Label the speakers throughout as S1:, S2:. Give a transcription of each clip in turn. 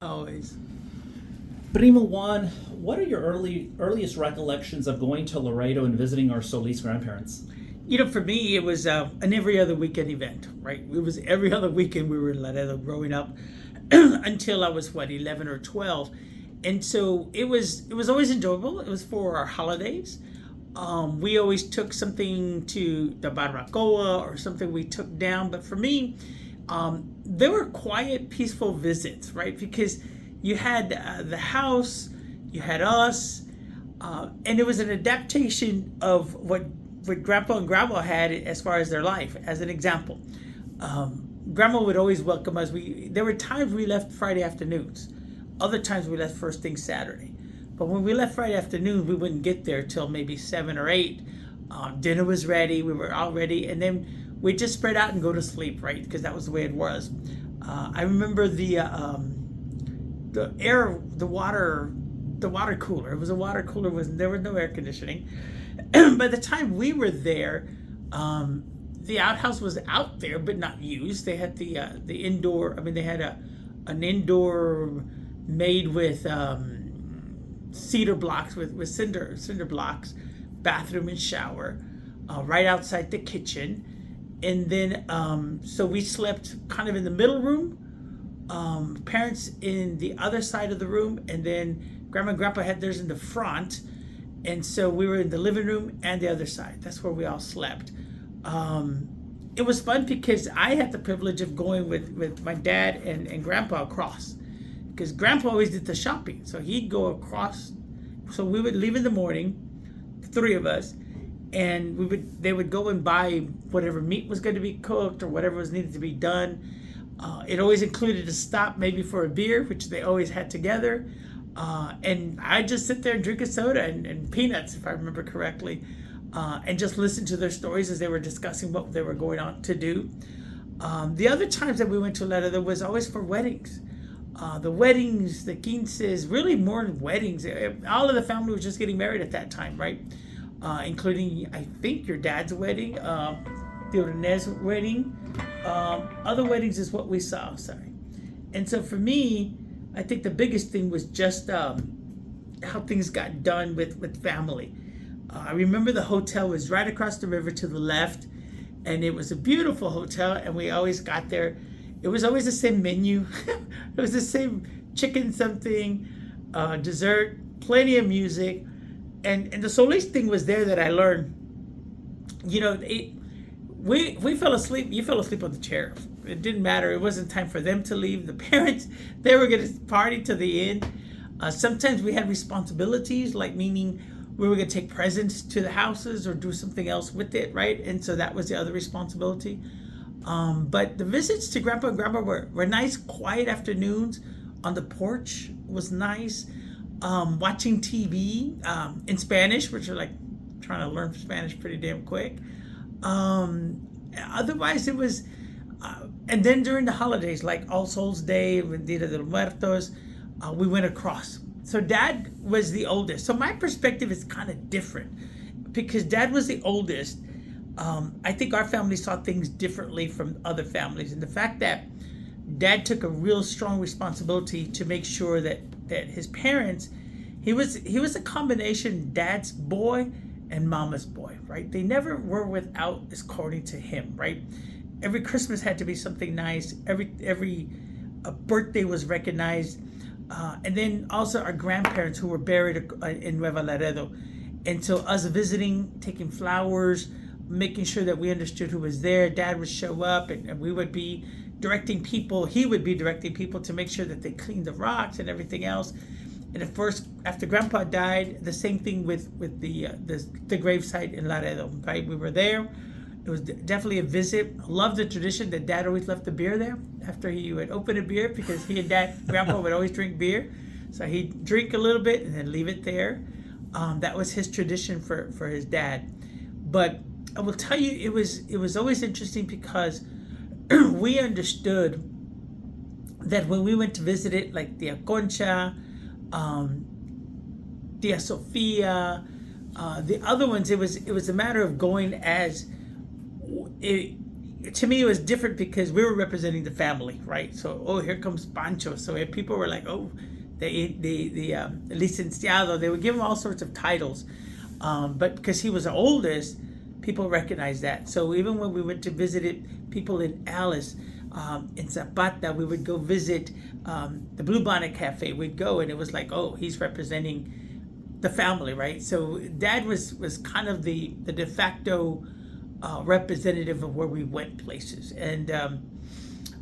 S1: Always.
S2: Primo Juan, what are your earliest recollections of going to Laredo and visiting our Solis grandparents?
S1: For me, it was an every other weekend event, right? It was every other weekend we were in Laredo growing up until I was, 11 or 12. And so it was always enjoyable. It was for our holidays. We always took something to the barbacoa or something we took down. But for me, they were quiet, peaceful visits, right? Because you had the house, you had us, and it was an adaptation of what Grandpa and Grandma had as far as their life. As an example, Grandma would always welcome us. There were times we left Friday afternoons, other times we left first thing Saturday. But when we left Friday afternoon, we wouldn't get there till maybe 7 or 8. Dinner was ready, we were all ready, and then we'd just spread out and go to sleep, right? Because that was the way it was. I remember the water cooler. It was a water cooler. There was no air conditioning. By the time we were there, the outhouse was out there but not used. They had the indoor. I mean, they had an indoor made with cedar blocks with cinder blocks, bathroom and shower, right outside the kitchen, and then so we slept kind of in the middle room. Parents in the other side of the room, and then Grandma and Grandpa had theirs in the front, and so we were in the living room and the other side. That's where we all slept. It was fun because I had the privilege of going with my dad and Grandpa across, because Grandpa always did the shopping, so he'd go across. So we would leave in the morning, the three of us, and they would go and buy whatever meat was going to be cooked or whatever was needed to be done. It always included a stop maybe for a beer, which they always had together. And I'd just sit there and drink a soda and peanuts, if I remember correctly, and just listen to their stories as they were discussing what they were going on to do. The other times that we went to Laredo was always for weddings. The weddings, the quinces, really more weddings. All of the family was just getting married at that time, right? Including, I think, your dad's wedding, the Ornez wedding. Other weddings is what we saw, sorry. And so for me, I think the biggest thing was just how things got done with family. I remember the hotel was right across the river to the left, and it was a beautiful hotel, and we always got there. It was always the same menu. It was the same chicken something, dessert, plenty of music. And the Solis thing was there that I learned. We fell asleep. You fell asleep on the chair. It didn't matter. It wasn't time for them to leave. The parents, they were going to party to the end. Sometimes we had responsibilities, like meaning we were going to take presents to the houses or do something else with it, right? And so that was the other responsibility. But the visits to Grandpa and Grandma were nice, quiet afternoons on the porch was nice. Watching TV in Spanish, which are like trying to learn Spanish pretty damn quick. Otherwise, it was, and then during the holidays, like All Souls Day, Dia de los Muertos, we went across. So Dad was the oldest. So my perspective is kind of different because Dad was the oldest. I think our family saw things differently from other families, and the fact that Dad took a real strong responsibility to make sure that his parents, he was a combination Dad's boy and Mama's boy, right? They never were without, according to him, right? Every Christmas had to be something nice. Every birthday was recognized, and then also our grandparents who were buried in Nueva Laredo, and so us visiting, taking flowers, making sure that we understood who was there. Dad would show up, and we would be directing people. He would be directing people to make sure that they cleaned the rocks and everything else. And at first, after Grandpa died, the same thing with the gravesite in Laredo, right? We were there. It was definitely a visit. I love the tradition that Dad always left the beer there after he would open a beer, because he and Grandpa would always drink beer. So he'd drink a little bit and then leave it there. That was his tradition for his dad. But I will tell you, it was always interesting because we understood that when we went to visit it, like Tia Concha, Tia Sofia, the other ones, it was a matter of going as to me it was different because we were representing the family, right? So, oh, here comes Pancho. So if people were like, oh, the licenciado, they would give him all sorts of titles, but because he was the oldest, people recognized that. So even when we went to visit people in Alice, in Zapata, we would go visit the Blue Bonnet Cafe. We'd go, and it was like, oh, he's representing the family, right? So Dad was kind of the de facto representative of where we went places, and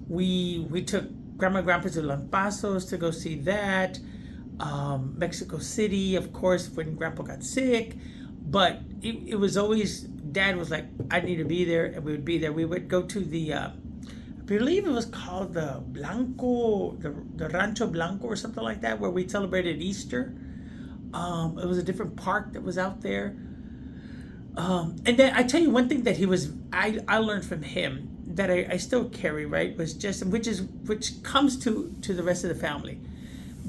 S1: we took Grandma and Grandpa to Lampazos to go see that. Mexico City, of course, when Grandpa got sick, but it was always, Dad was like, I need to be there, and we would be there. We would go to the I believe it was called the Blanco, the Rancho Blanco or something like that, where we celebrated Easter. It was a different park that was out there. And then I tell you one thing that I learned from him that I still carry, right, was just, which comes to the rest of the family,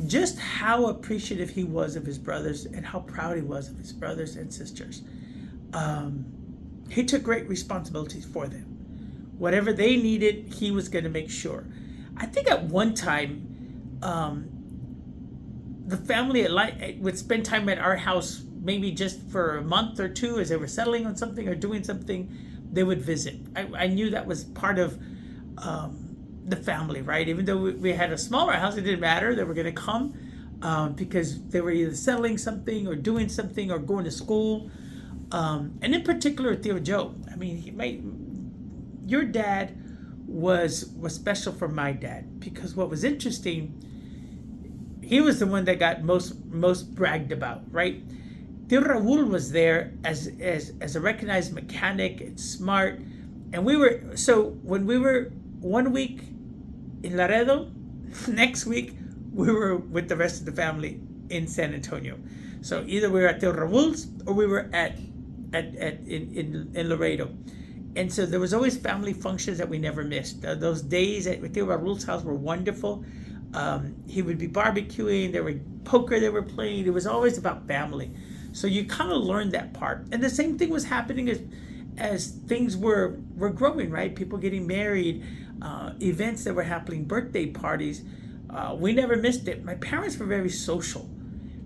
S1: just how appreciative he was of his brothers and how proud he was of his brothers and sisters. He took great responsibilities for them. Whatever they needed, he was going to make sure. I think at one time, the family would spend time at our house, maybe just for a month or two as they were settling on something or doing something. They would visit. I knew that was part of the family, right? Even though we had a smaller house, it didn't matter. They were going to come because they were either settling something or doing something or going to school. And in particular, Theo Joe. I mean, your dad was special for my dad, because what was interesting, he was the one that got most bragged about, right? Theo Raul was there as a recognized mechanic and smart, and when we were 1 week in Laredo, next week we were with the rest of the family in San Antonio. So either we were at Theo Raul's or we were in Laredo. And so there was always family functions that we never missed. Those days at Theo Raul's house were wonderful. He would be barbecuing, there were poker they were playing. It was always about family. So you kind of learned that part. And the same thing was happening as things were growing, right? People getting married, events that were happening, birthday parties. We never missed it. My parents were very social.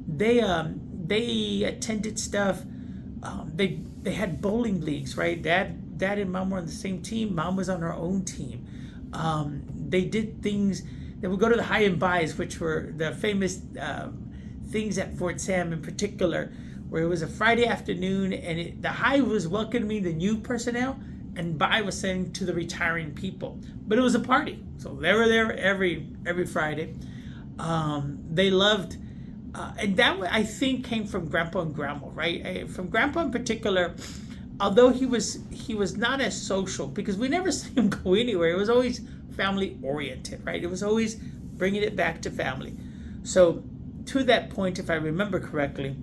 S1: They attended stuff. They had bowling leagues, right? Dad and Mom were on the same team. Mom was on her own team. They did things. They would go to the high and buys, which were the famous things at Fort Sam in particular, where it was a Friday afternoon, and the high was welcoming the new personnel, and buy was sending to the retiring people. But it was a party, so they were there every Friday. They loved, and that I think came from Grandpa and Grandma, right? From Grandpa in particular. Although he was not as social, because we never saw him go anywhere. It was always family oriented, right? It was always bringing it back to family. So to that point, if I remember correctly,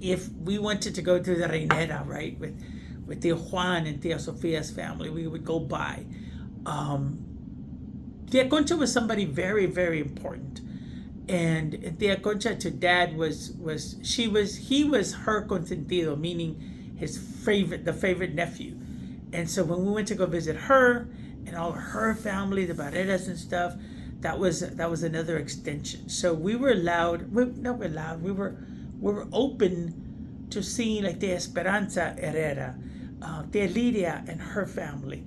S1: if we wanted to go to the Reinera, right, with Tio Juan and Tia Sofia's family, we would go by. Tia Concha was somebody very, very important. And Tia Concha to Dad he was her consentido, meaning the favorite nephew. And so when we went to go visit her and all of her family, the Barreras and stuff, that was another extension. So we were we were open to seeing like Tia Esperanza Herrera, Tia Lidia and her family,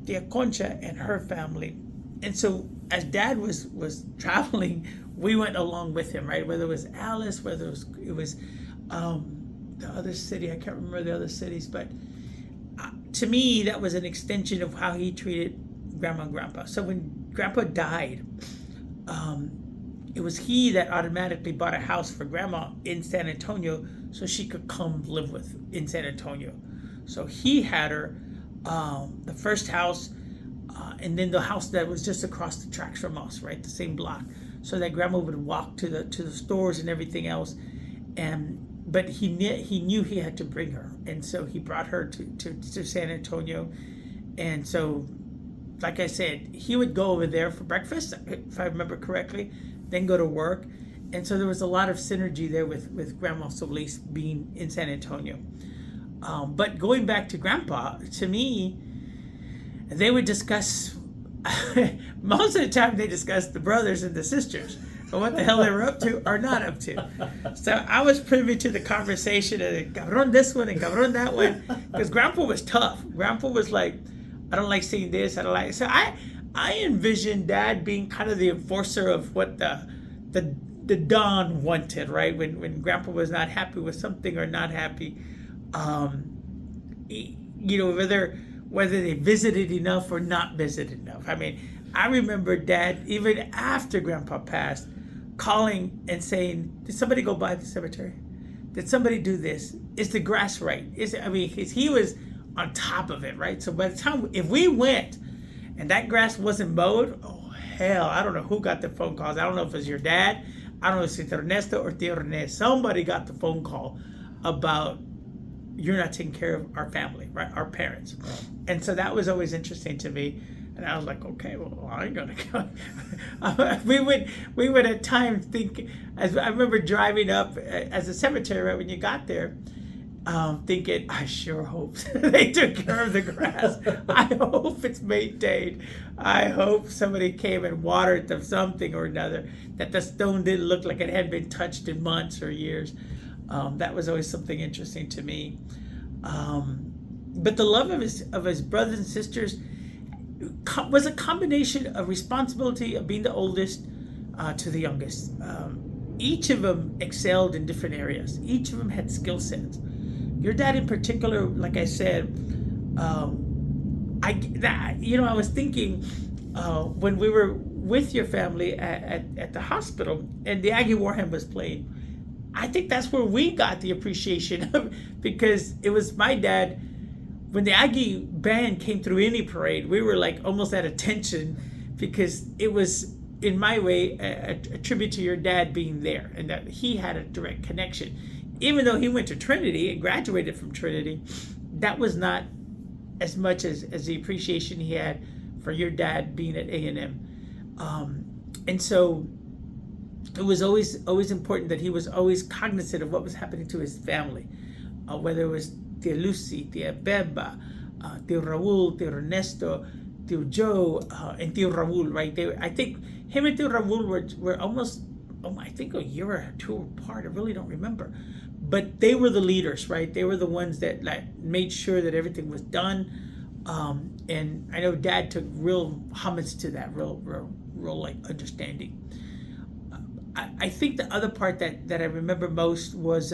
S1: Tia Concha and her family. And so as Dad was traveling, we went along with him, right? Whether it was Alice, whether it was the other city, I can't remember the other cities, but to me, that was an extension of how he treated Grandma and Grandpa. So when Grandpa died, it was he that automatically bought a house for Grandma in San Antonio so she could come live in San Antonio. So he had her the first house, and then the house that was just across the tracks from us, right, the same block, so that Grandma would walk to the stores and everything else. But he knew he had to bring her, and so he brought her to San Antonio. And so, like I said, he would go over there for breakfast, if I remember correctly, then go to work. And so there was a lot of synergy there with Grandma Solis being in San Antonio. But going back to Grandpa, to me, And they would discuss, most of the time they discussed the brothers and the sisters and what the hell they were up to or not up to. So I was privy to the conversation and cabron this one and cabron that one, because Grandpa was tough. Grandpa was like, I don't like seeing this, I don't like, so I envisioned Dad being kind of the enforcer of what the Don wanted, right? When Grandpa was not happy with something or not happy, you know, whether they visited enough or not visited enough. I mean, I remember Dad, even after Grandpa passed, calling and saying, "Did somebody go by the cemetery? Did somebody do this? Is the grass right?" He was on top of it, right? So by the time, if we went and that grass wasn't mowed, oh hell, I don't know who got the phone calls. I don't know if it was your dad. I don't know if it's Ernesto or Tio Rene. Somebody got the phone call about, you're not taking care of our family, right? Our parents. And so that was always interesting to me. And I was like, okay, well, I ain't gonna go. we would at times think, as I remember driving up as a cemetery, right, when you got there, thinking, I sure hope they took care of the grass. I hope it's maintained. I hope somebody came and watered them something or another, that the stone didn't look like it had been touched in months or years. That was always something interesting to me. But the love of his brothers and sisters was a combination of responsibility of being the oldest to the youngest. Each of them excelled in different areas. Each of them had skill sets. Your dad in particular, like I said, I was thinking when we were with your family at the hospital and the Aggie Warham was playing, I think that's where we got the appreciation of, because it was my dad. When the Aggie band came through any parade, we were like almost at attention, because it was, in my way, a tribute to your dad being there and that he had a direct connection. Even though he went to Trinity and graduated from Trinity, that was not as much as the appreciation he had for your dad being at A&M. And so it was always important that he was always cognizant of what was happening to his family, whether it was Tia Lucy, Tia Beba, Tio Raul, Tio Ernesto, Tio Joe, and Tio Raul, right? I think him and Tio Raul were almost, I think a year or two apart. I really don't remember. But they were the leaders, right? They were the ones that like made sure that everything was done. And I know Dad took real homage to that, real like understanding. I think the other part that I remember most was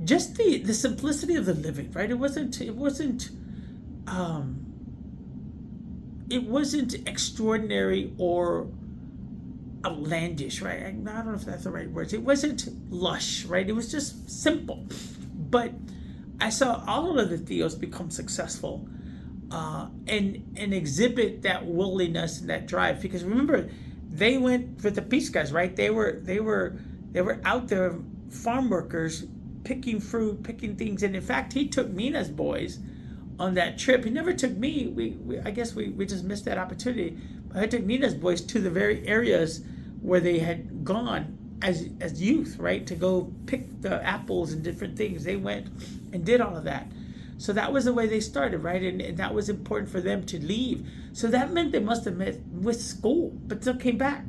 S1: just the simplicity of the living, right? It wasn't extraordinary or outlandish, right? I don't know if that's the right words. It wasn't lush, right? It was just simple. But I saw all of the Theos become successful and exhibit that willingness and that drive. Because remember, they went with the Piscas, right? They were out there, farm workers, picking fruit, picking things. And in fact, he took Mina's boys on that trip. He never took me. I guess we just missed that opportunity. But I took Nina's boys to the very areas where they had gone as youth, right? To go pick the apples and different things. They went and did all of that. So that was the way they started, right? And that was important for them to leave. So that meant they must have met with school, but still came back.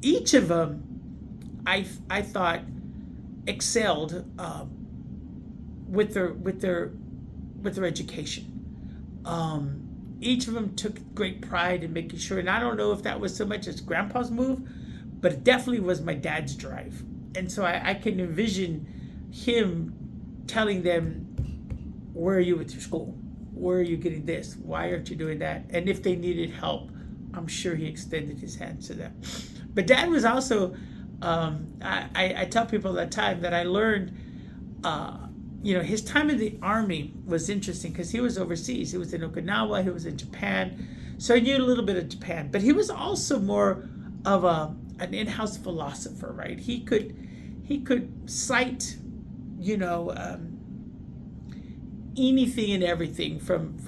S1: Each of them, I thought, excelled with their education. Each of them took great pride in making sure, and I don't know if that was so much as Grandpa's move, but it definitely was my dad's drive. And so I can envision him telling them, where are you with your school? Where are you getting this? Why aren't you doing that? And if they needed help, I'm sure he extended his hands to them. But Dad was also, I tell people all the time that I learned, his time in the Army was interesting because he was overseas. He was in Okinawa, he was in Japan. So I knew a little bit of Japan. But he was also more of an in-house philosopher, right? He could cite, anything and everything from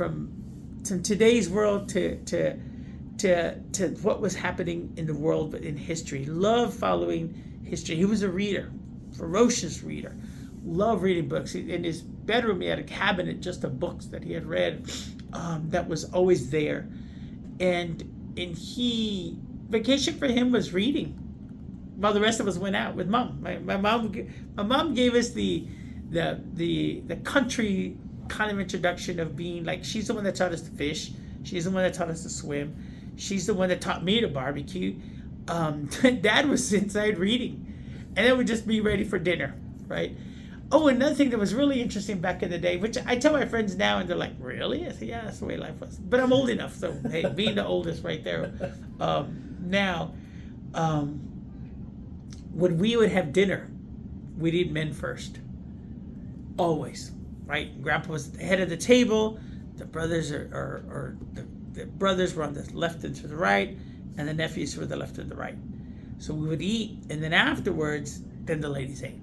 S1: today's world to what was happening in the world, but in history. He loved following history. He was a reader, ferocious reader. Loved reading books. In his bedroom, he had a cabinet just of books that he had read that was always there, and vacation for him was reading, while the rest of us went out with mom. My mom gave us the country kind of introduction of being like, she's the one that taught us to fish, she's the one that taught us to swim, she's the one that taught me to barbecue. Dad was inside reading, and then we'd just be ready for dinner, right? Oh, another thing that was really interesting back in the day, which I tell my friends now, and they're like, really? I say, yeah, that's the way life was. But I'm old enough, so hey, being the oldest right there. Now, when we would have dinner, we'd eat men first. Always, right? Grandpa was at the head of the table. The brothers the brothers were on the left and to the right, and the nephews were the left and the right. So we would eat, and then afterwards, then the ladies ate.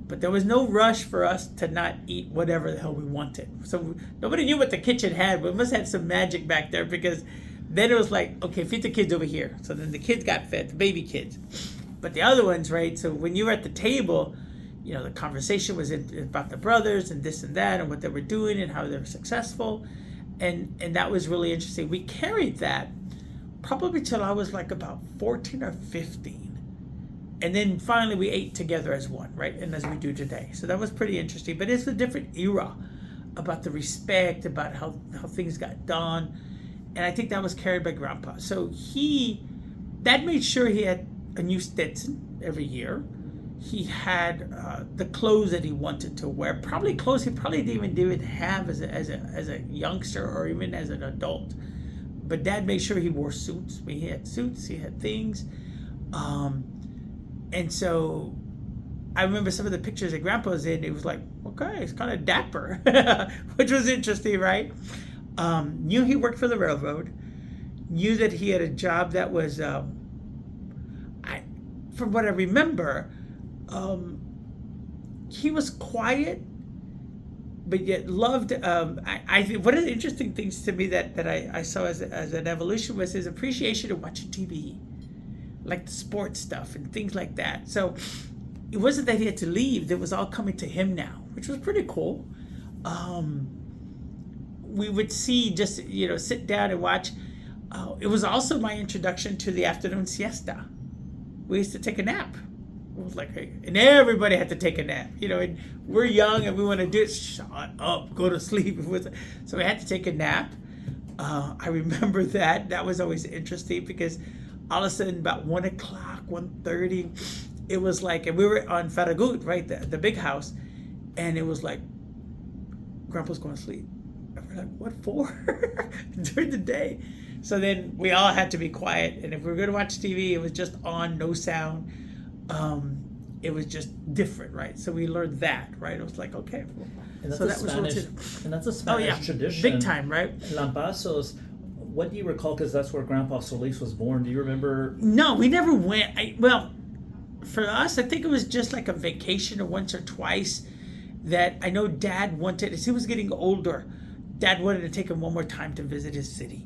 S1: But there was no rush for us to not eat whatever the hell we wanted. So nobody knew what the kitchen had. We must have some magic back there, because then it was like, okay, feed the kids over here. So then the kids got fed, the baby kids. But the other ones, right? So when you were at the table, the conversation was about the brothers and this and that and what they were doing and how they were successful. And that was really interesting. We carried that probably till I was like about 14 or 15. And then finally we ate together as one, right? And as we do today. So that was pretty interesting. But it's a different era about the respect, about how things got done. And I think that was carried by Grandpa. So Dad made sure he had a new Stetson every year. He had the clothes that he wanted to wear. Probably clothes he probably didn't even have as a youngster or even as an adult. But Dad made sure he wore suits. He had suits, he had things. And so I remember some of the pictures that Grandpa was in. It was like, okay, it's kind of dapper, which was interesting, right? Knew he worked for the railroad. Knew that he had a job that was, from what I remember, he was quiet, but yet loved. I think one of the interesting things to me that I saw as an evolution was his appreciation of watching TV. Like the sports stuff and things like that. So it wasn't that he had to leave. It was all coming to him now, which was pretty cool. We would sit down and watch. It was also my introduction to the afternoon siesta. We used to take a nap. It was like, hey, and everybody had to take a nap. And we're young and we want to do it. Shut up, go to sleep. So we had to take a nap. I remember that. That was always interesting, because all of a sudden, about 1 o'clock, 1:30, it was like, and we were on Farragut, right, the big house, and it was like, Grandpa's going to sleep. And we're like, what for? During the day. So then we all had to be quiet, and if we were going to watch TV, it was just on, no sound. It was just different, right? So we learned that, right? It was like, okay.
S2: And that's
S1: so
S2: a
S1: that
S2: Spanish,
S1: was
S2: and that's a Spanish tradition.
S1: Big time, right?
S2: Lampazos. What do you recall? Because that's where Grandpa Solis was born. Do you remember?
S1: No, we never went. For us, I think it was just like a vacation, or once or twice, that I know Dad wanted, as he was getting older, Dad wanted to take him one more time to visit his city.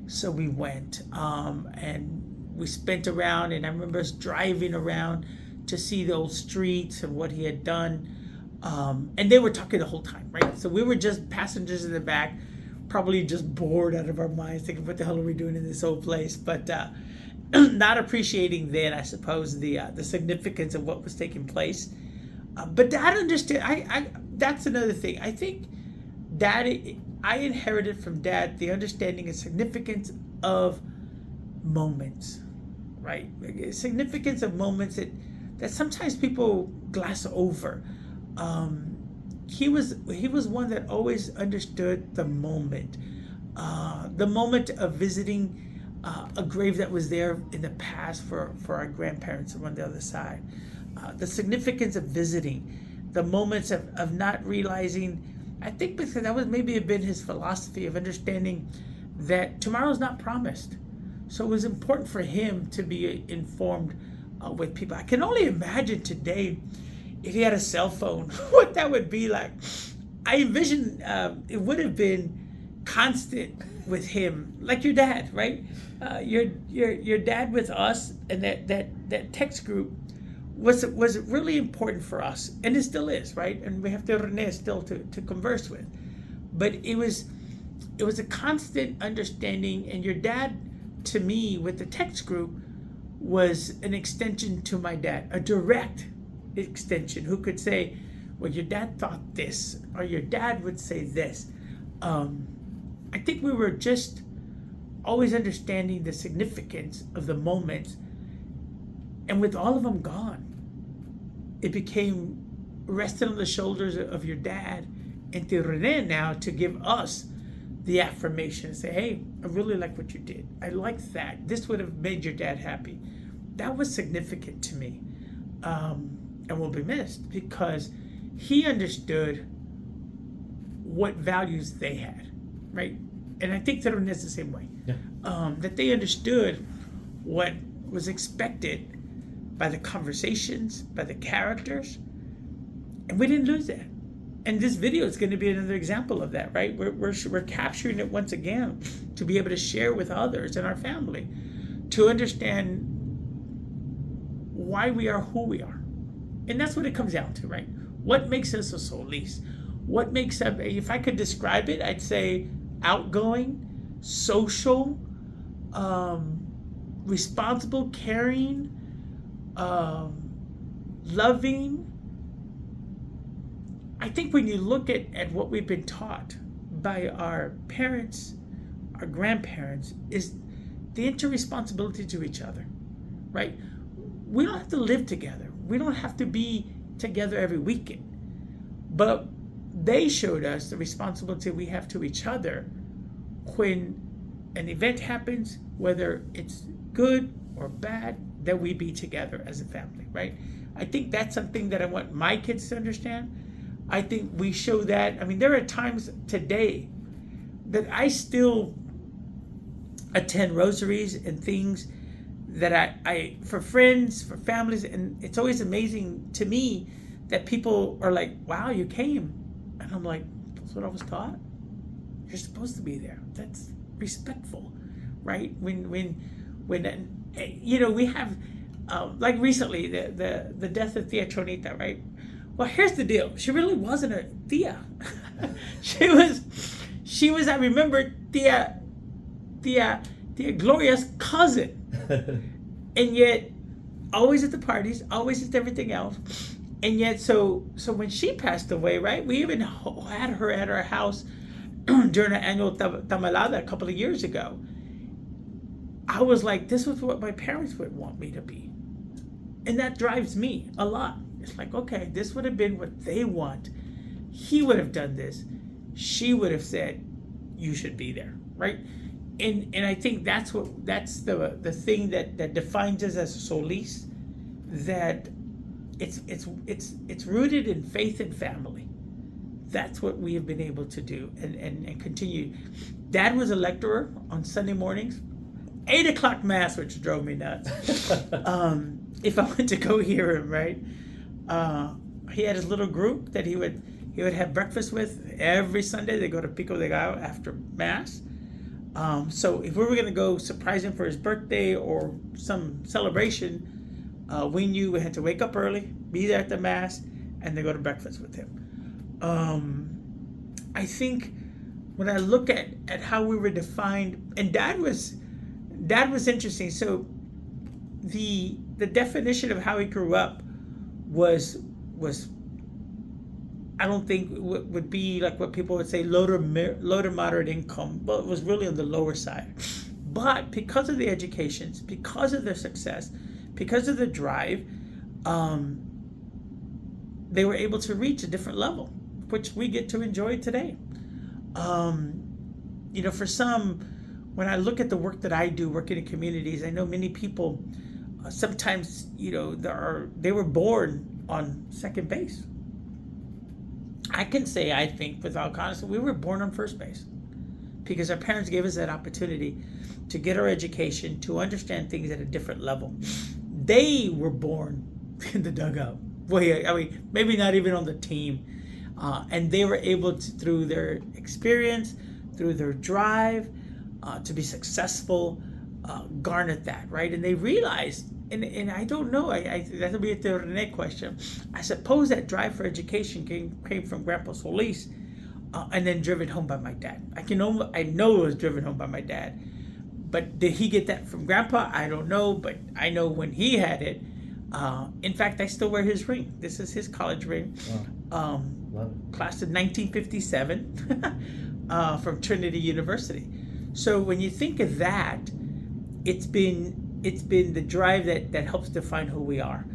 S1: So we went, and we spent around, and I remember us driving around to see the old streets and what he had done. And they were talking the whole time, right? So we were just passengers in the back, probably just bored out of our minds, thinking, what the hell are we doing in this old place? But not appreciating then, I suppose, the significance of what was taking place. But Dad understood. That's another thing. I think I inherited from Dad the understanding and significance of moments, right? Significance of moments that sometimes people gloss over. He was one that always understood the moment of visiting a grave that was there in the past for our grandparents on the other side. The significance of visiting, the moments of not realizing. I think because that was maybe been his philosophy of understanding that tomorrow's not promised. So it was important for him to be informed with people. I can only imagine today, if he had a cell phone, what that would be like. I envision it would have been constant with him, like your dad, right? Your dad with us, and that text group was really important for us, and it still is, right? And we have to Rene still to converse with. But it was it was a constant understanding. And your dad, to me, with the text group, was an extension to my dad, a direct extension, who could say, well, your dad thought this, or your dad would say this. I think we were just always understanding the significance of the moments. And with all of them gone, it became rested on the shoulders of your dad and to Rene now to give us the affirmation. Say, hey, I really like what you did. I like that. This would have made your dad happy. That was significant to me, and will be missed, because he understood what values they had, right? And I think that Rene's the same way.
S2: Yeah.
S1: That they understood what was expected by the conversations, by the characters, and we didn't lose that. And this video is going to be another example of that, right? We're capturing it once again to be able to share with others in our family, to understand why we are who we are. And that's what it comes down to, right? What makes us a Solis? What makes up, if I could describe it, I'd say outgoing, social, responsible, caring, loving. I think when you look at what we've been taught by our parents, our grandparents, is the interresponsibility to each other, right? We don't have to live together. We don't have to be together every weekend. But they showed us the responsibility we have to each other when an event happens, whether it's good or bad, that we be together as a family, right? I think that's something that I want my kids to understand. I think we show that. I mean, there are times today that I still attend rosaries and things that I for friends, for families, and it's always amazing to me that people are like, wow, you came. And I'm like, that's what I was taught. You're supposed to be there. That's respectful, right? When you know, we have like recently the death of Tia Chonita, right? Well, here's the deal. She really wasn't a tia. she was, I remember, Tia Gloria's cousin. And yet, always at the parties, always at everything else. And yet, so when she passed away, right, we even had her at our house during our annual tamalada a couple of years ago. I was like, this was what my parents would want me to be. And that drives me a lot. It's like, okay, this would have been what they want. He would have done this. She would have said, you should be there, right? And I think that's the thing that defines us as Solis, that it's rooted in faith and family. That's what we have been able to do and continue. Dad was a lecturer on Sunday mornings, 8 o'clock mass, which drove me nuts. If I went to go hear him, right? He had his little group that he would have breakfast with every Sunday. They go to Pico de Gallo after mass. So if we were going to go surprise him for his birthday or some celebration, we knew we had to wake up early, be there at the mass, and then go to breakfast with him. I think when I look at how we were defined, and Dad was interesting. So the definition of how he grew up was I don't think would be like what people would say low to moderate income, but it was really on the lower side. But because of the educations, because of their success, because of the drive, they were able to reach a different level, which we get to enjoy today. You know, for some, when I look at the work that I do, working in communities, I know many people sometimes, you know, they were born on second base. I can say, I think, without honesty, we were born on first base because our parents gave us that opportunity to get our education, to understand things at a different level. They were born in the dugout. Well, I mean, maybe not even on the team. And they were able to, through their experience, through their drive, to be successful, garnered that, right? And they realized, and I don't know, that'll be the Rene question. I suppose that drive for education came from Grandpa Solis, and then driven home by my dad. I know it was driven home by my dad. But did he get that from Grandpa? I don't know, but I know when he had it. In fact, I still wear his ring. This is his college ring.
S2: Wow. Love it.
S1: Class of 1957 from Trinity University. So when you think of that, it's been the drive that helps define who we are.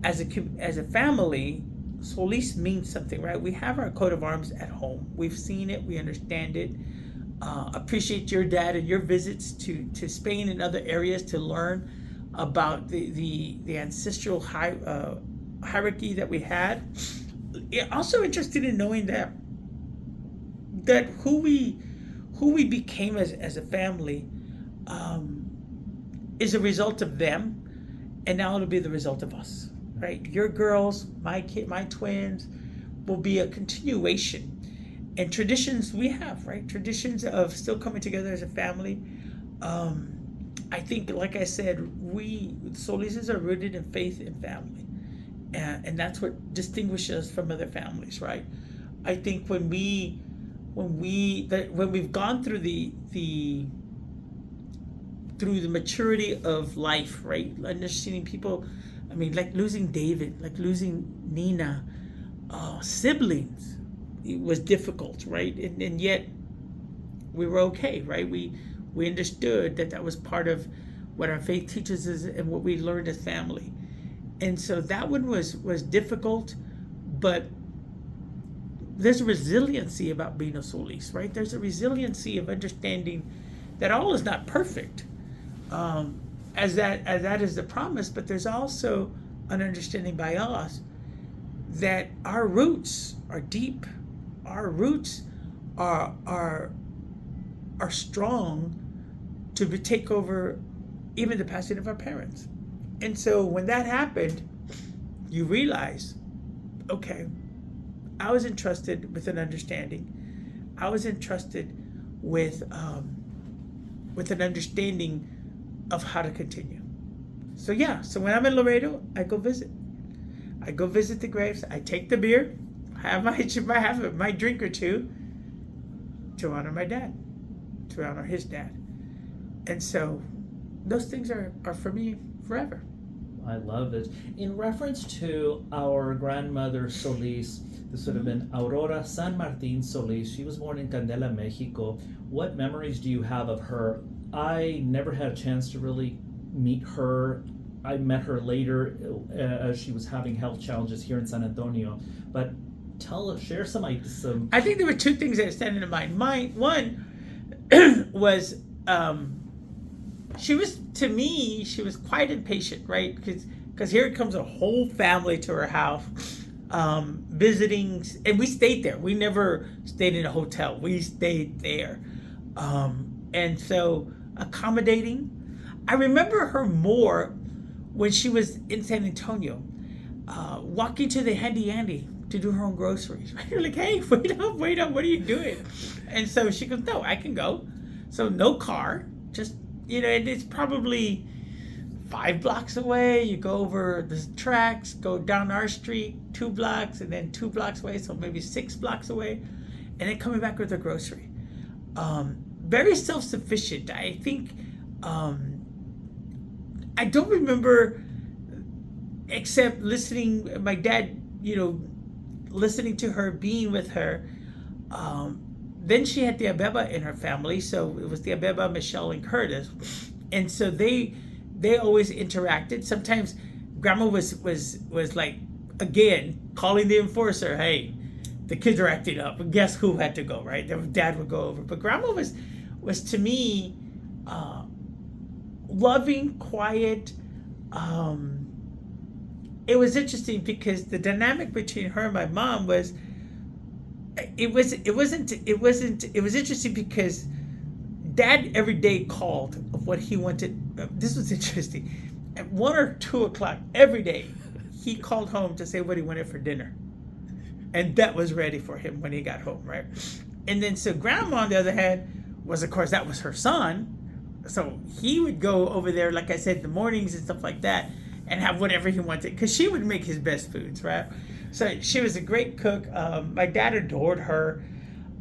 S1: As a family, Solis means something, right? We have our coat of arms at home. We've seen it. We understand it. Appreciate your dad and your visits to Spain and other areas to learn about the ancestral hierarchy that we had. Also interested in knowing that who we became as a family is a result of them, and now it'll be the result of us, right? Your girls, my twins, will be a continuation. And traditions we have, right? Traditions of still coming together as a family. I think, like I said, Solises are rooted in faith and family. And that's what distinguishes us from other families, right? I think when we've gone through the maturity of life, right? Understanding people, I mean, like losing David, like losing Nina, siblings. It was difficult, right? And yet we were okay, right? We understood that was part of what our faith teaches us and what we learned as family. And so that one was difficult, but there's a resiliency about being a Solis, right? There's a resiliency of understanding that all is not perfect, as that is the promise, but there's also an understanding by us that our roots are deep. Our roots are strong to take over even the passing of our parents. And so when that happened, you realize, okay, I was entrusted with an understanding. I was entrusted with an understanding of how to continue. So when I'm in Laredo, I go visit. I go visit the graves. I take the beer. I have my drink or two to honor my dad, to honor his dad. And so those things are for me forever.
S2: I love it. In reference to our grandmother Solis, this would have been Aurora San Martin Solis. She was born in Candela, Mexico. What memories do you have of her? I never had a chance to really meet her. I met her later as she was having health challenges here in San Antonio. But share some.
S1: I think there were two things that stand in mind. One was she was quite impatient, right? Because here comes a whole family to her house, visiting, and we stayed there. We never stayed in a hotel. We stayed there, and so accommodating. I remember her more when she was in San Antonio, walking to the Handy Andy to do her own groceries. You're like, hey, wait up, what are you doing? And so she goes, no, I can go. So no car, just, and it's probably 5 blocks away. You go over the tracks, go down our street 2 blocks, and then 2 blocks away, so maybe 6 blocks away, and then coming back with her grocery. Very self-sufficient. I think, I don't remember, except listening, my dad, listening to her, being with her. Then she had the Abeba in her family, so it was the Abeba, Michelle, and Curtis, and so they always interacted. Sometimes Grandma was like, again, calling the enforcer. Hey, the kids are acting up. And guess who had to go, right? Dad would go over, but Grandma was to me loving, quiet. It was interesting because the dynamic between her and my mom was interesting because Dad every day called of what he wanted. This was interesting. At 1 or 2 o'clock every day, he called home to say what he wanted for dinner, and that was ready for him when he got home, right? And then so Grandma, on the other hand, was, of course, that was her son, so he would go over there, like I said, in the mornings and stuff like that, and have whatever he wanted, because she would make his best foods, right? So she was a great cook. My dad adored her.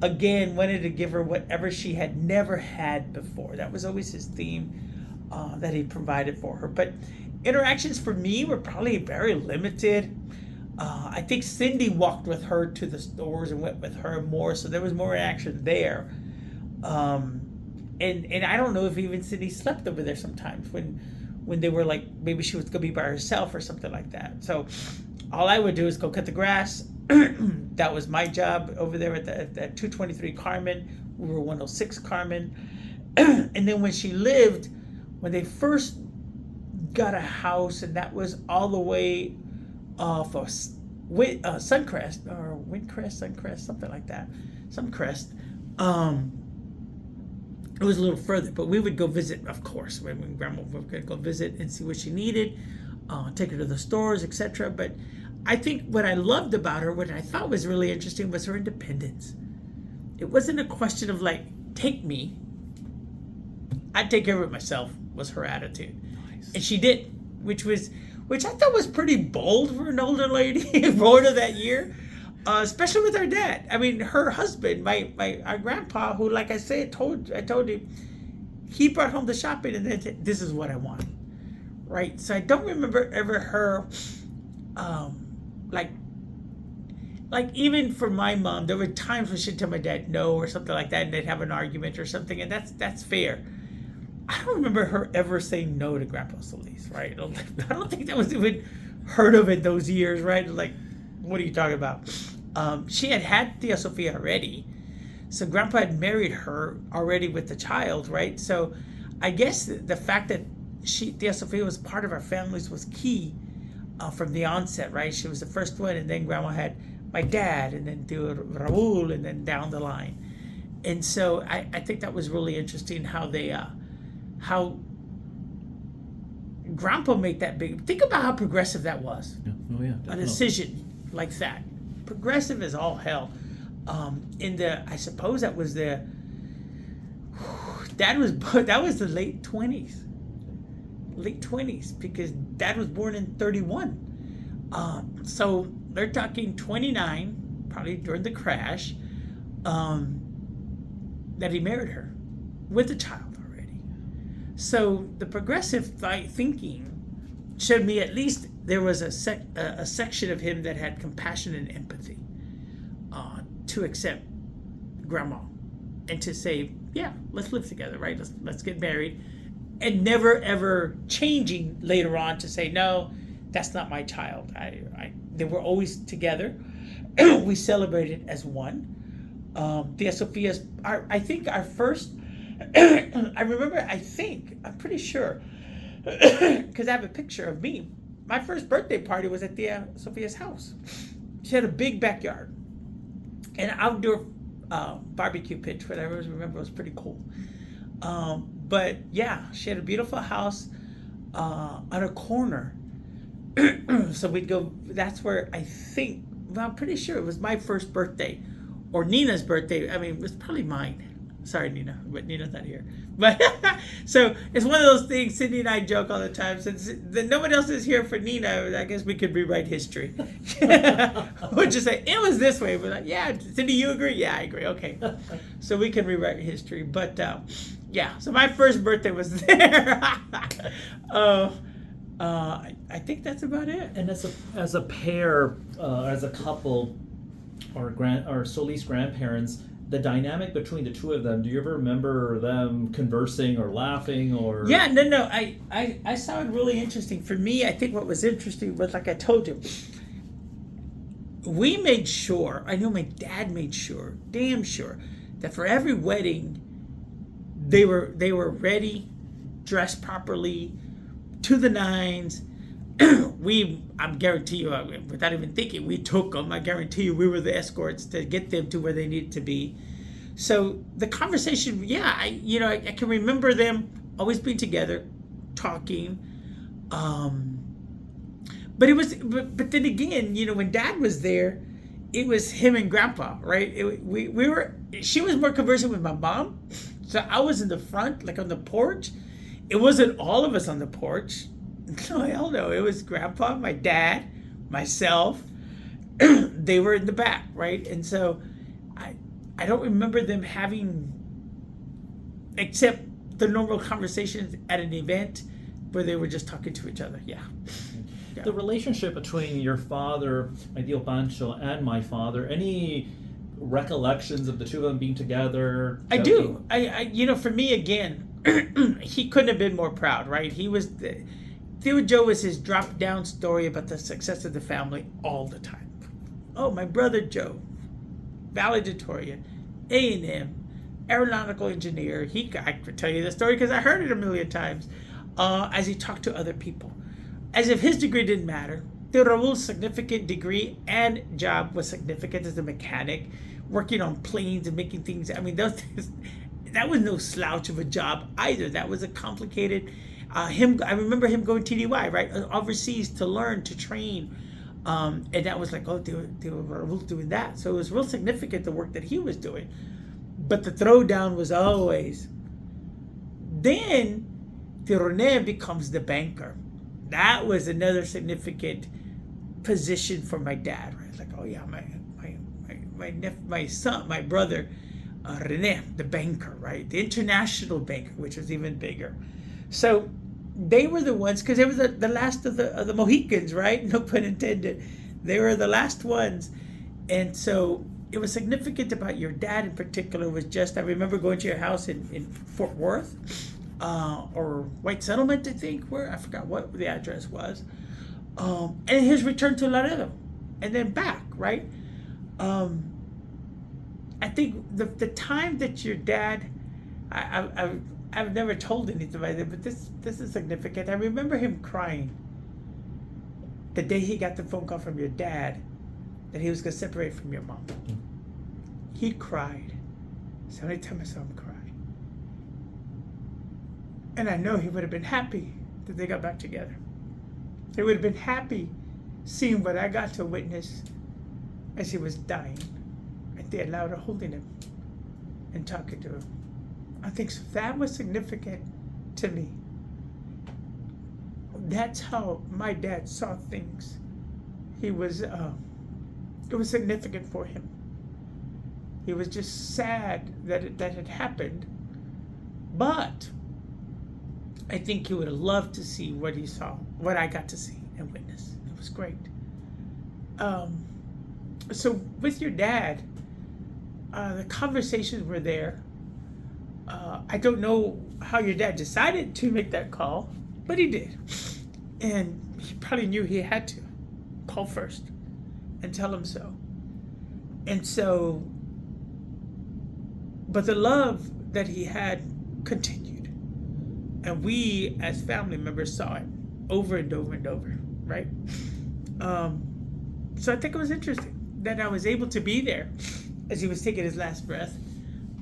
S1: Again, wanted to give her whatever she had never had before. That was always his theme that he provided for her. But interactions for me were probably very limited. I think Cindy walked with her to the stores and went with her more, so there was more action there. And I don't know if even Cindy slept over there sometimes when they were like, maybe she was gonna be by herself or something like that. So all I would do is go cut the grass. That was my job over there at the 223 Carmen. We were 106 Carmen. And then when they first got a house, and that was all the way off of Suncrest or Windcrest, Suncrest, something like that, some crest. It was a little further, but we would go visit, of course. When Grandma would go visit and see what she needed, take her to the stores, etc. But I think what I loved about her, what I thought was really interesting, was her independence. It wasn't a question of like, take me. I'd take care of it myself, was her attitude. Nice. And she did, which I thought was pretty bold for an older lady, born of that year, especially with her dad. I mean, her husband, our grandpa, who, like I said, I told you, he brought home the shopping and then said, this is what I want, right? So I don't remember ever her, like even for my mom, there were times when she'd tell my dad no or something like that, and they'd have an argument or something, and that's fair. I don't remember her ever saying no to Grandpa Solis, right? I don't think that was even heard of in those years, right? Like, what are you talking about? She had Tia Sofia already, so Grandpa had married her already with the child, right? So I guess the fact that Tia Sofia was part of our families was key from the onset, right? She was the first one, and then Grandma had my dad, and then Raul, and then down the line. And so I think that was really interesting how they, how Grandpa made that big. Think about how progressive that was.
S2: Yeah. Oh yeah, definitely.
S1: A decision like that, progressive as all hell. I suppose that was that was the late 20s, because Dad was born in 31. So they're talking 29, probably during the crash, that he married her with a child already. So the progressive thinking showed me at least there was a section of him that had compassion and empathy to accept Grandma and to say, yeah, let's live together, right? Let's get married, and never ever changing later on to say, no, that's not my child. They were always together. We celebrated as one. Tia Sofia's, I think our first, I'm pretty sure, because I have a picture of me. My first birthday party was at Tia Sofia's house. She had a big backyard, an outdoor barbecue pit, what I always remember was pretty cool. But yeah, she had a beautiful house on a corner. So we'd go, that's where I'm pretty sure it was my first birthday, or Nina's birthday. I mean, it was probably mine. Sorry, Nina, but Nina's not here. But so it's one of those things. Cindy and I joke all the time. Since nobody else is here for Nina, I guess we could rewrite history. We'll just say it was this way. We're like, yeah, Cindy, you agree? Yeah, I agree. Okay, so we can rewrite history. But yeah, so my first birthday was there. I think that's about it.
S2: And as a pair, as a couple, or Solis grandparents, the dynamic between the two of them, do you ever remember them conversing or laughing or?
S1: Yeah, no. I saw it really interesting. For me, I think what was interesting was, like I told you, we made sure, I know my dad made sure, damn sure, that for every wedding, they were ready, dressed properly, to the nines. I guarantee you, without even thinking, we took them. I guarantee you, we were the escorts to get them to where they needed to be. So the conversation, yeah, I can remember them always being together, talking. But then again, when Dad was there, it was him and Grandpa, right? She was more conversing with my mom, so I was in the front, like on the porch. It wasn't all of us on the porch. No, hell no. It was Grandpa, my dad, myself, they were in the back, right? And so I don't remember them having, except the normal conversations at an event where they were just talking to each other. Yeah.
S2: The relationship between your father, my tío Pancho, and my father, any recollections of the two of them being together?
S1: I do. I for me, again, he couldn't have been more proud, right? Tío Joe was his drop-down story about the success of the family all the time. Oh, my brother Joe, valedictorian, A&M, aeronautical engineer. I could tell you the story because I heard it a million times as he talked to other people. As if his degree didn't matter. Tío Raul's significant degree and job was significant as a mechanic, working on planes and making things. I mean, that was no slouch of a job either. That was a complicated. I remember him going TDY, right, overseas to learn, to train. And that was like, oh, Tío Raul's doing that. So it was real significant, the work that he was doing. But the throwdown was always. Then Tío René becomes the banker. That was another significant position for my dad, right? Like, oh yeah, my son, my brother, René, the banker, right? The international banker, which was even bigger. So they were the ones, because they were the last of the Mohicans, right? No pun intended. They were the last ones. And so it was significant about your dad in particular was just, I remember going to your house in Fort Worth, or White Settlement, I think, I forgot what the address was. And his return to Laredo, and then back, right? I think the time that your dad, I've never told anything about it, but this is significant. I remember him crying the day he got the phone call from your dad that he was going to separate from your mom. He cried. It's the only time I saw him cry. And I know he would have been happy that they got back together. He would have been happy seeing what I got to witness as he was dying. And they allowed her holding him and talking to him. I think so. That was significant to me. That's how my dad saw things. It was significant for him. He was just sad that that had happened. But I think he would have loved to see what he saw, what I got to see and witness. It was great. So with your dad, the conversations were there. I don't know how your dad decided to make that call, but he did. And he probably knew he had to call first and tell him so. And so, but the love that he had continued. And we, as family members, saw it over and over and over, right? So I think it was interesting that I was able to be there as he was taking his last breath.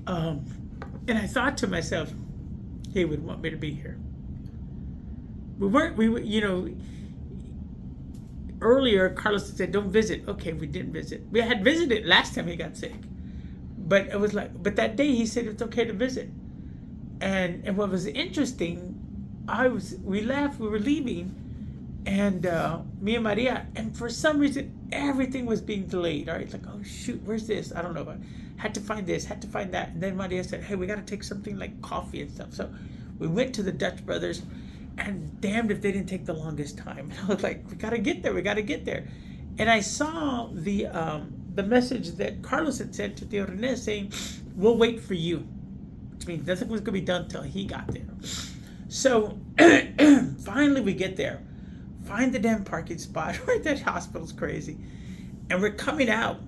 S1: And I thought to myself, he would want me to be here. Earlier, Carlos said, don't visit. Okay, we didn't visit. We had visited last time he got sick. But it was but that day he said it's okay to visit. And what was interesting, we left, we were leaving, and me and Maria, and for some reason, everything was being delayed. Right? It's like, oh shoot, where's this? I don't know. Had to find this, had to find that. And then Maria said, hey, we got to take something like coffee and stuff. So we went to the Dutch Brothers, and damned if they didn't take the longest time. And I was like, we got to get there. And I saw the message that Carlos had sent to Tío René saying, we'll wait for you. Which means nothing was going to be done till he got there. So finally we get there. Find the damn parking spot. Right, that hospital's crazy. And we're coming out.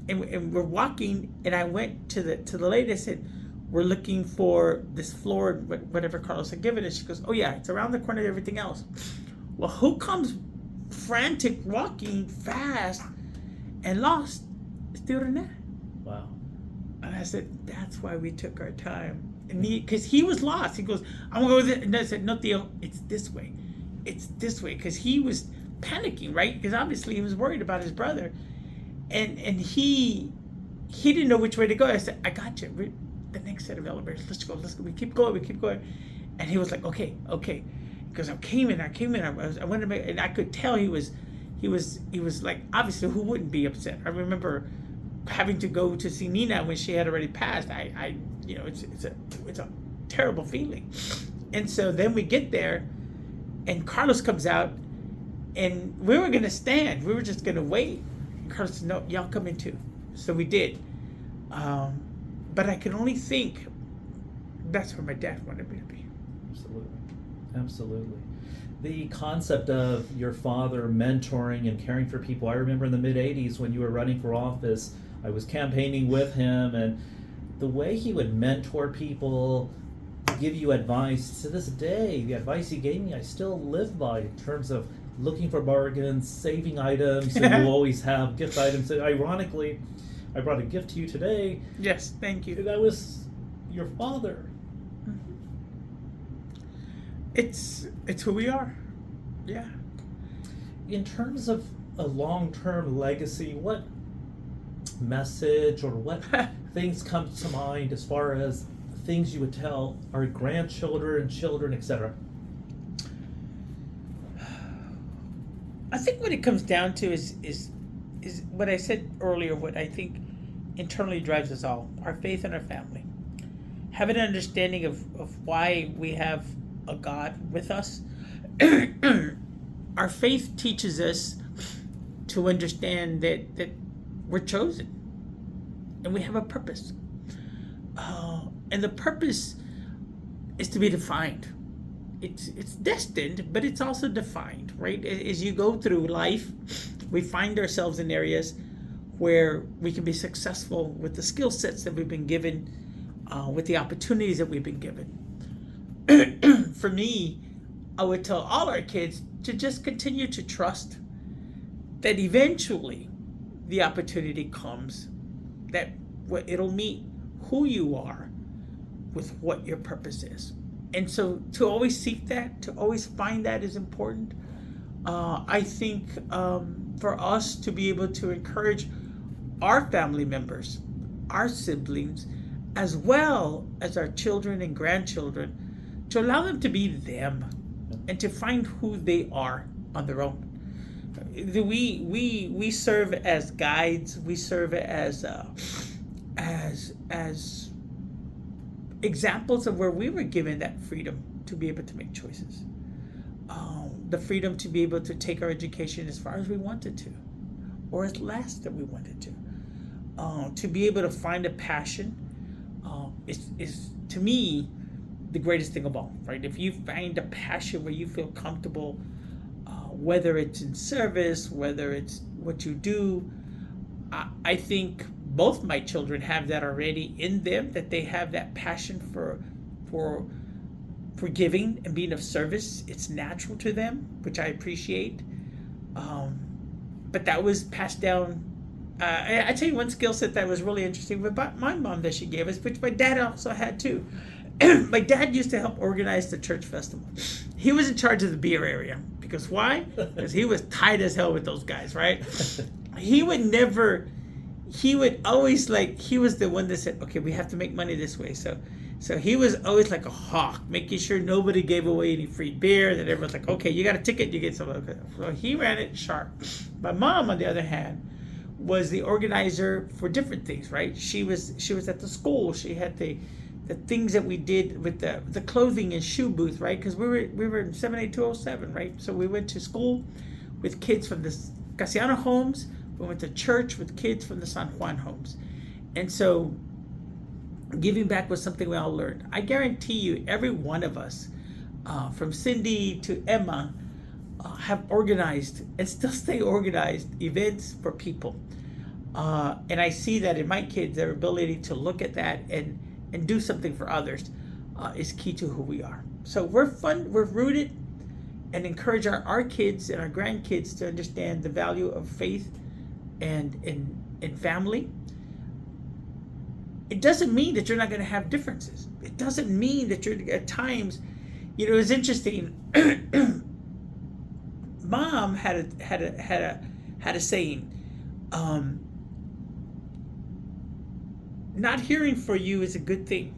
S1: And we're walking, and I went to the lady and said, we're looking for this floor, whatever Carlos had given us. She goes, oh yeah, it's around the corner of everything else. Well, who comes frantic, walking fast, and lost? It's Tío René.
S2: Wow.
S1: And I said, that's why we took our time. And because he was lost. He goes, I'm going to go with it. And I said, no, Tío, it's this way. It's this way. Because he was panicking, right? Because obviously he was worried about his brother. And he didn't know which way to go. I said, I got you. The next set of elevators. Let's go. We keep going. And he was like, okay. Because I came in. I wanted to make, and I could tell he was he was like, obviously, who wouldn't be upset? I remember having to go to see Nina when she had already passed. It's a terrible feeling. And so then we get there, and Carlos comes out, and we were gonna stand. We were just gonna wait. Carlos said, "No, y'all come in too." So we did. But I can only think that's where my dad wanted me to be.
S2: Absolutely. The concept of your father mentoring and caring for people. I remember in the mid-'80s when you were running for office, I was campaigning with him, and the way he would mentor people, give you advice, to this day, the advice he gave me, I still live by in terms of looking for bargains, saving items, so you always have gift items. Ironically, I brought a gift to you today.
S1: Yes, thank you.
S2: That was your father.
S1: It's who we are. Yeah.
S2: In terms of a long-term legacy, what message or what things come to mind as far as things you would tell our grandchildren, children, etc.?
S1: I think what it comes down to is what I said earlier, what I think internally drives us all, our faith in our family. Have an understanding of why we have a God with us. Our faith teaches us to understand that we're chosen and we have a purpose. And the purpose is to be defined. It's destined, but it's also defined, right? As you go through life, we find ourselves in areas where we can be successful with the skill sets that we've been given, with the opportunities that we've been given. For me, I would tell all our kids to just continue to trust that eventually the opportunity comes, that it'll meet who you are with what your purpose is. And so to always seek that, to always find that is important. I think for us to be able to encourage our family members, our siblings, as well as our children and grandchildren, to allow them to be them and to find who they are on their own. We serve as guides. We serve as examples of where we were given that freedom to be able to make choices, the freedom to be able to take our education as far as we wanted to, or as less that we wanted to be able to find a passion is to me the greatest thing of all, right? If you find a passion where you feel comfortable, whether it's in service, whether it's what you do, I think both my children have that already in them, that they have that passion for giving and being of service. It's natural to them, which I appreciate. But that was passed down. I tell you one skill set that was really interesting about my mom that she gave us, which my dad also had too. My dad used to help organize the church festival. He was in charge of the beer area. Because why? Because he was tight as hell with those guys, right? He would always, like, he was the one that said, okay, we have to make money this way. So he was always like a hawk, making sure nobody gave away any free beer, that everyone's like, okay, you got a ticket, you get some. Okay. So he ran it sharp. My mom, on the other hand, was the organizer for different things, right? She was at the school. She had the things that we did with the clothing and shoe booth, right? Because we were in 78207, right? So we went to school with kids from the Casiano homes. We went to church with kids from the San Juan homes. And so giving back was something we all learned. I guarantee you, every one of us, from Cindy to Emma, have organized and still stay organized events for people. And I see that in my kids, their ability to look at that and do something for others is key to who we are. So we're rooted, and encourage our kids and our grandkids to understand the value of faith and family. It doesn't mean that you're not going to have differences. It doesn't mean that you're at times, it's interesting. Mom had a saying, not hearing for you is a good thing.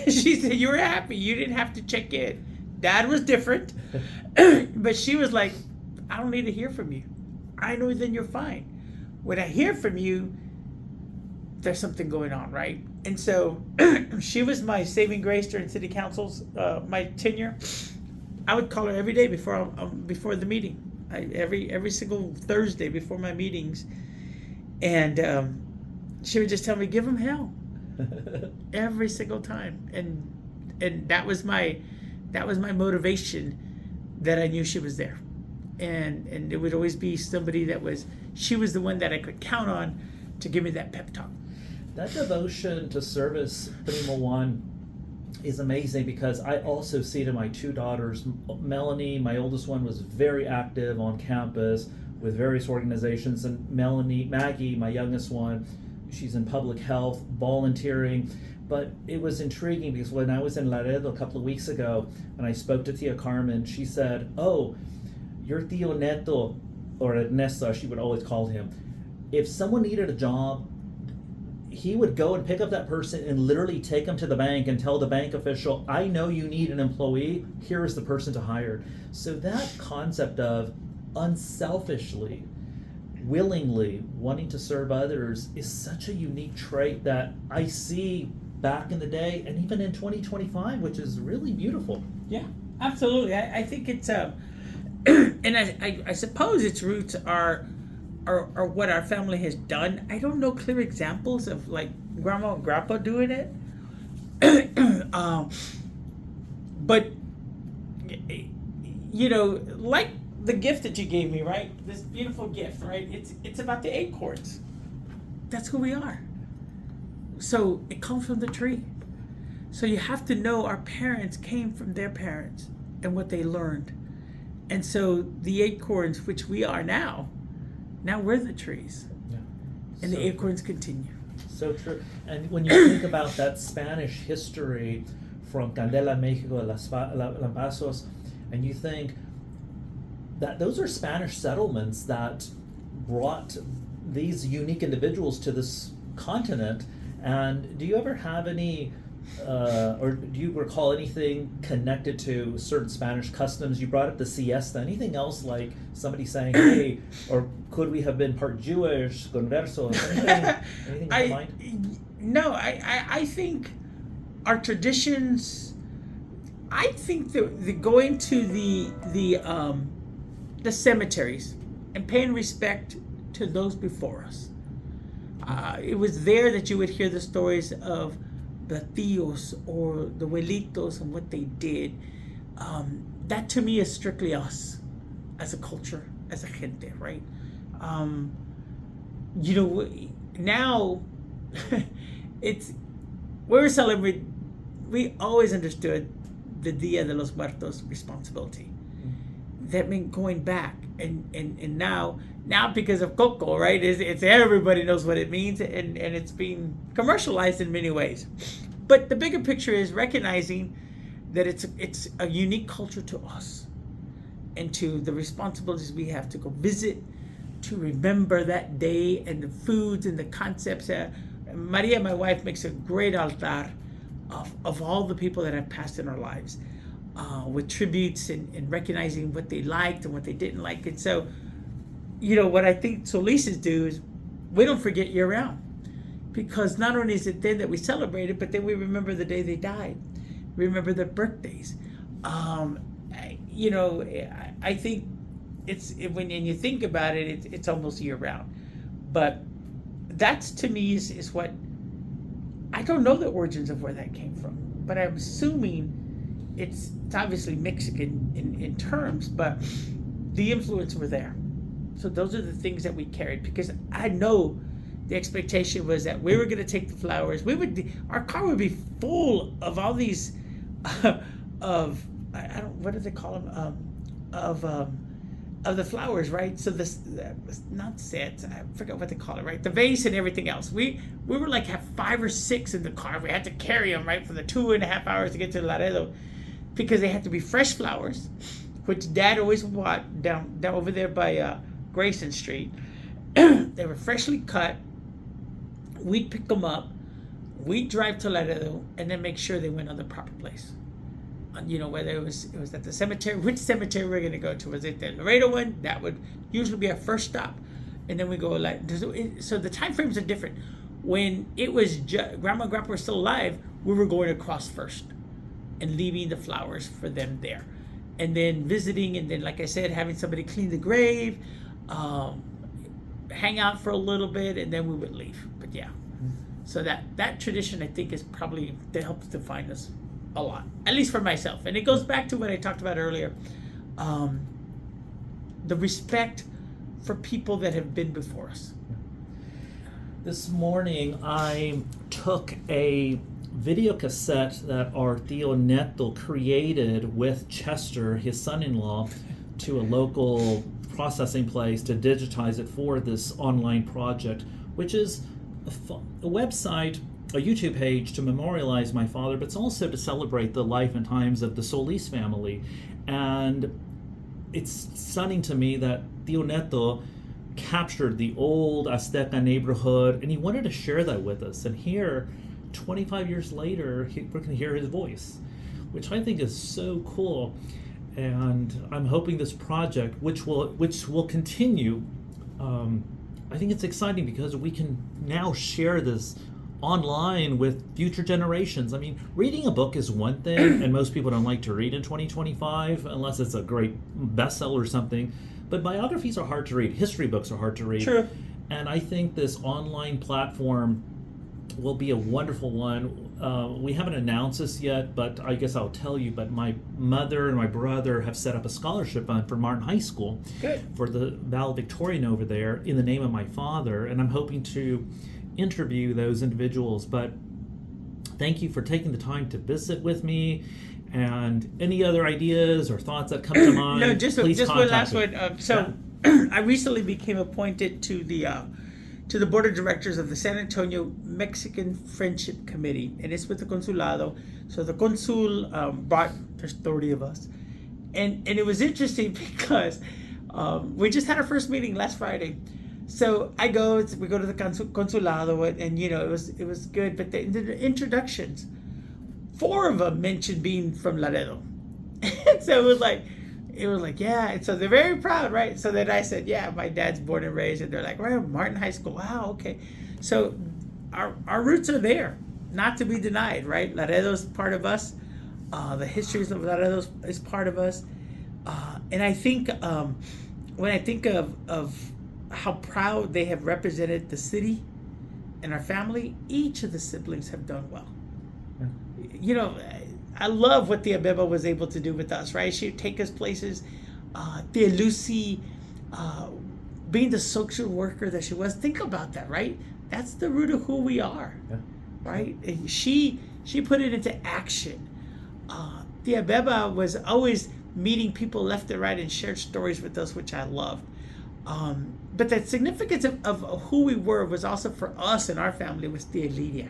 S1: She said you were happy, you didn't have to check in. Dad was different, but she was like, I don't need to hear from you. I know then you're fine. When I hear from you, there's something going on, right? And so she was my saving grace during city council's my tenure. I would call her every day before the meeting. Every single Thursday before my meetings, and she would just tell me, "Give them hell," every single time, and that was my motivation, that I knew she was there, and it would always be somebody she was the one that I could count on to give me that pep talk.
S2: That devotion to service, Primo Juan, is amazing, because I also see it in my two daughters. Melanie, my oldest one, was very active on campus with various organizations, and Maggie, my youngest one, she's in public health, volunteering. But it was intriguing, because when I was in Laredo a couple of weeks ago and I spoke to Tia Carmen, she said, "Oh, your Tio Neto," or Ernesto, she would always call him, if someone needed a job, he would go and pick up that person and literally take them to the bank and tell the bank official, "I know you need an employee, here is the person to hire." So that concept of unselfishly, willingly wanting to serve others is such a unique trait that I see back in the day, and even in 2025, which is really beautiful.
S1: Yeah, absolutely. I think it's and I suppose its roots are what our family has done. I don't know clear examples of like grandma and grandpa doing it, but like the gift that you gave me, right? This beautiful gift, right? It's about the acorns. That's who we are. So it comes from the tree. So you have to know our parents came from their parents and what they learned, and so the acorns, which we are now we're the trees.
S2: Yeah.
S1: And
S2: So
S1: the acorns continue.
S2: So true. And when you think about that Spanish history from Candela, Mexico, Las Pasos, and you think that those are Spanish settlements that brought these unique individuals to this continent. And do you ever have any, or do you recall anything connected to certain Spanish customs? You brought up the siesta. Anything else, like somebody saying, "Hey," or could we have been part Jewish, converso? Anything in mind?
S1: No, I think our traditions. I think the going to the cemeteries and paying respect to those before us. It was there that you would hear the stories of the tios or the abuelitos and what they did. That to me is strictly us as a culture, as a gente, right? Now we're celebrating. We always understood the Dia de los Muertos responsibility. That meant going back, and now because of Coco, right? It's everybody knows what it means, and it's being commercialized in many ways. But the bigger picture is recognizing that it's a unique culture to us, and to the responsibilities we have to go visit, to remember that day, and the foods and the concepts. Maria, my wife, makes a great altar of all the people that have passed in our lives, with tributes and recognizing what they liked and what they didn't like. And so, what I think Solises do is we don't forget year round, because not only is it then that we celebrate it, but then we remember the day they died, remember their birthdays. I think when you think about it, it's almost year round. But that's, to me, is what, I don't know the origins of where that came from, but I'm assuming it's obviously Mexican in terms, but the influence were there. So those are the things that we carried, because I know the expectation was that we were going to take the flowers. Our car would be full of all these, what do they call them? Of the flowers, right? So this, not sets, I forgot what they call it, right? The vase and everything else. We were like have 5 or 6 in the car. We had to carry them, right, for the 2.5 hours to get to Laredo, because they had to be fresh flowers, which Dad always bought down over there by Grayson Street. They were freshly cut. We'd pick them up. We'd drive to Laredo and then make sure they went on the proper place. whether it was at the cemetery, which cemetery we're going to go to. Was it the Laredo one? That would usually be our first stop, and then we go so the time frames are different. When it was Grandma and Grandpa were still alive, we were going across first and leaving the flowers for them there, and then visiting, and then, like I said, having somebody clean the grave, hang out for a little bit, and then we would leave. But yeah, so that tradition, I think, is probably that helps define us a lot, at least for myself. And it goes back to what I talked about earlier, the respect for people that have been before us.
S2: This morning I took a video cassette that our Tío Neto created with Chester, his son-in-law, to a local processing place to digitize it for this online project, which is a website, a YouTube page to memorialize my father, but it's also to celebrate the life and times of the Solis family. And it's stunning to me that Tío Neto captured the old Azteca neighborhood, and he wanted to share that with us. And here, 25 years later, we're going to hear his voice, which I think is so cool. And I'm hoping this project, which will continue, I think it's exciting because we can now share this online with future generations. I mean, reading a book is one thing, and most people don't like to read in 2025 unless it's a great bestseller or something. But biographies are hard to read. History books are hard to read.
S1: True.
S2: And I think this online platform will be a wonderful one. We haven't announced this yet, but I guess I'll tell you. But my mother and my brother have set up a scholarship fund for Martin High School.
S1: Good.
S2: For the valedictorian over there in the name of my father. And I'm hoping to interview those individuals. But thank you for taking the time to visit with me. And any other ideas or thoughts that come to mind?
S1: No, just one last one. I recently became appointed to the board of directors of the San Antonio Mexican Friendship Committee, and it's with the consulado. So the consul there's 30 of us, and it was interesting because we just had our first meeting last Friday. So we go to the consulado, and it was good. But the introductions, 4 of them mentioned being from Laredo. And so it was like, yeah. And so they're very proud, right? So then I said, yeah, my dad's born and raised. And they're like, right, Martin High School. Wow, okay. So our roots are there, not to be denied, right? Laredo's part of us. The history of Laredo is part of us. And I think when I think of how proud they have represented the city and our family, each of the siblings have done well. I love what Tia Beba was able to do with us, right? She'd take us places. Tia Lucy, being the social worker that she was, think about that, right? That's the root of who we are, right? And she put it into action. Tia Beba was always meeting people left and right and shared stories with us, which I loved. But the significance of who we were was also for us and our family was Tia Lidia.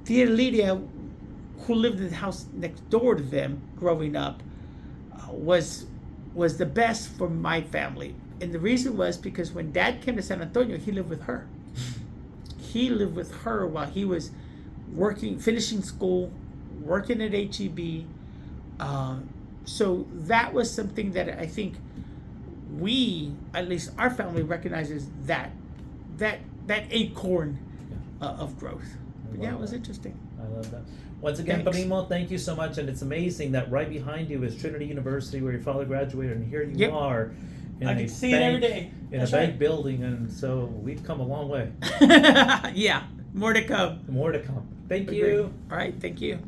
S1: Tia Lidia, who lived in the house next door to them growing up, was the best for my family. And the reason was because when Dad came to San Antonio, he lived with her. He lived with her while he was finishing school, working at HEB. So that was something that I think at least our family recognizes that acorn of growth. But yeah, it was interesting.
S2: I love that. Once again,
S1: Thanks.
S2: Primo, thank you so much. And it's amazing that right behind you is Trinity University, where your father graduated, and here you are in
S1: I can see it every day.
S2: In a bank building, and so we've come a long way.
S1: Yeah, more to come.
S2: More to come. Thank you.
S1: All right, thank you.